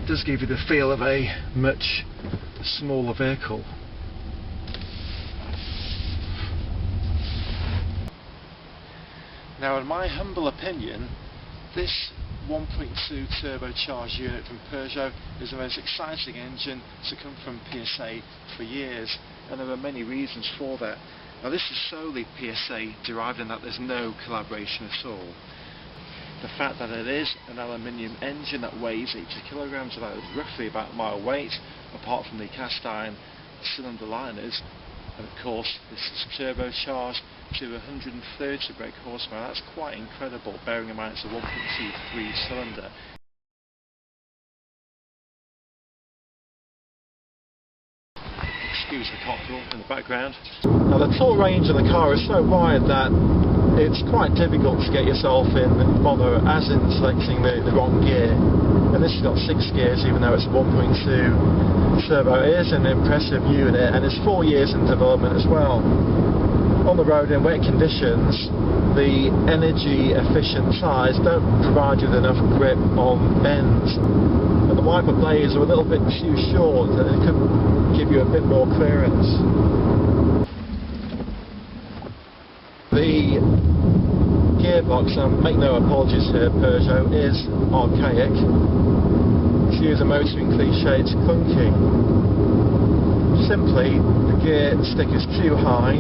does give you the feel of a much smaller vehicle. Now, in my humble opinion, this 1.2 turbocharged unit from Peugeot is the most exciting engine to come from PSA for years, and there are many reasons for that. Now, this is solely PSA derived in that there's no collaboration at all. The fact that it is an aluminium engine that weighs 80 kilograms, that is roughly about my weight, apart from the cast iron cylinder liners, and of course this is turbocharged to 130 brake horsepower. That's quite incredible, bearing in mind it's a 1.23 cylinder. Excuse the cockerel in the background. Now, the toll range of the car is so wide that it's quite difficult to get yourself in bother as in selecting the wrong gear. And this has got 6 gears, even though it's a 1.2 turbo. It is an impressive unit, and it's 4 years in development as well. On the road in wet conditions, the energy efficient tyres don't provide you with enough grip on bends, and the wiper blades are a little bit too short, and it could give you a bit more clearance. The gearbox, and make no apologies here, Peugeot, is archaic. To use a motoring cliche, it's clunky. Simply, the gear stick is too high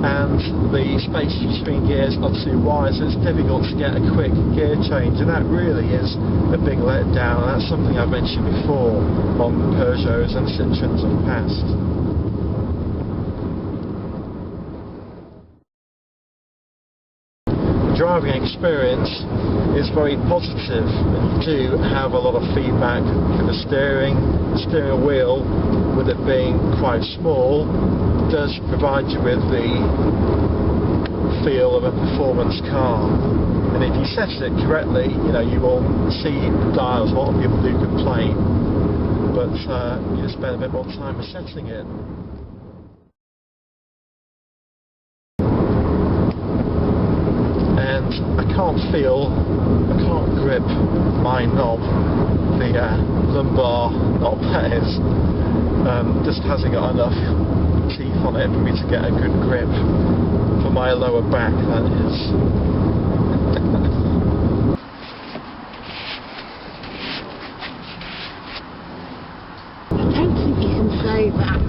and the space between gears are too wide, so it's difficult to get a quick gear change, and that really is a big letdown. That's something I've mentioned before on Peugeots and Citroëns of the past. Driving experience is very positive, and you do have a lot of feedback for the steering wheel, with it being quite small, does provide you with the feel of a performance car. And if you set it correctly, you will see dials. A lot of people do complain, but you just spend a bit more time setting it. I can't grip my knob, the lumbar knob that is, just hasn't got enough teeth on it for me to get a good grip for my lower back, that is. I don't think you can say that.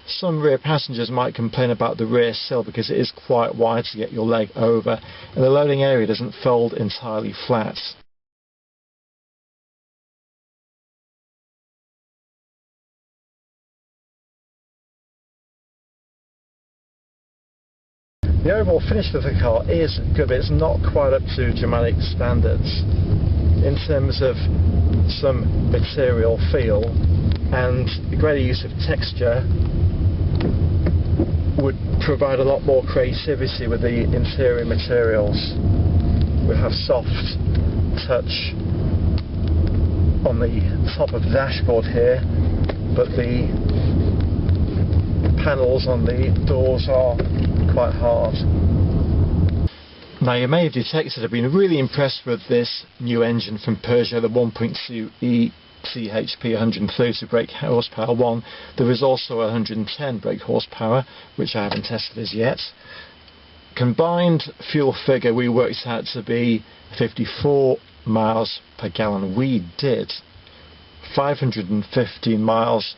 Some rear passengers might complain about the rear sill because it is quite wide to get your leg over, and the loading area doesn't fold entirely flat. The overall finish of the car is good, but it's not quite up to Germanic standards in terms of some material feel, and the greater use of texture would provide a lot more creativity with the interior materials. We have soft touch on the top of the dashboard here, but the panels on the doors are quite hard. Now, you may have detected I've been really impressed with this new engine from Peugeot, the 1.2 e-THP 130 brake horsepower one. There is also 110 brake horsepower, which I haven't tested as yet. Combined fuel figure we worked out to be 54 miles per gallon. We did 515 miles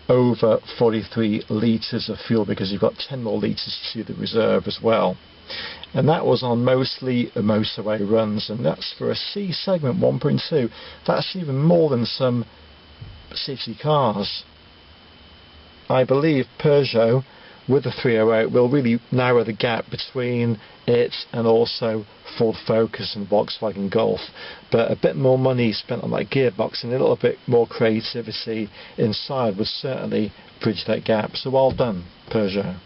over 43 litres of fuel, because you've got 10 more litres to the reserve as well. And that was on mostly motorway runs, and that's for a C segment 1.2. That's even more than some city cars. I believe Peugeot, with the 308, will really narrow the gap between it and also Ford Focus and Volkswagen Golf. But a bit more money spent on that gearbox and a little bit more creativity inside would certainly bridge that gap. So well done, Peugeot.